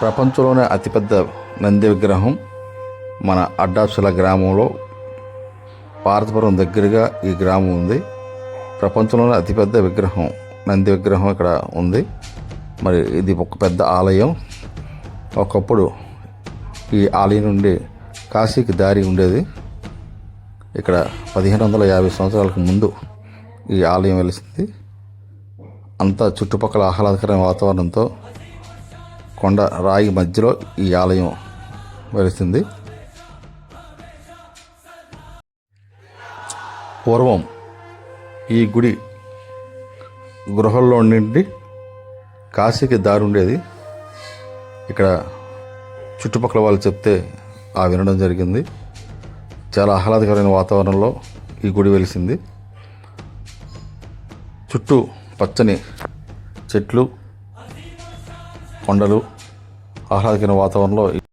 ప్రపంచంలోనే అతిపెద్ద నంది విగ్రహం మన అడ్డాసుల గ్రామంలో పార్వతీపురం దగ్గరగా ఈ గ్రామం ఉంది. ప్రపంచంలోనే అతిపెద్ద విగ్రహం నంది విగ్రహం ఇక్కడ ఉంది. మరి ఇది ఒక పెద్ద ఆలయం. ఒకప్పుడు ఈ ఆలయం నుండి కాశీకి దారి ఉండేది. ఇక్కడ 1550 సంవత్సరాలకు ముందు ఈ ఆలయం వెలిసింది. అంతా చుట్టుపక్కల ఆహ్లాదకరమైన వాతావరణంతో కొండ రాయి మధ్యలో ఈ ఆలయం వెలిసింది. పూర్వం ఈ గుడి గృహల్లో నుండి కాశీకి దారి ఉండేది. ఇక్కడ చుట్టుపక్కల వాళ్ళు చెప్తే వినడం జరిగింది. చాలా ఆహ్లాదకరమైన వాతావరణంలో ఈ గుడి వెలిసింది. చుట్టూ పచ్చని చెట్లు, కొండలు, ఆహ్లాదకరమైన వాతావరణంలో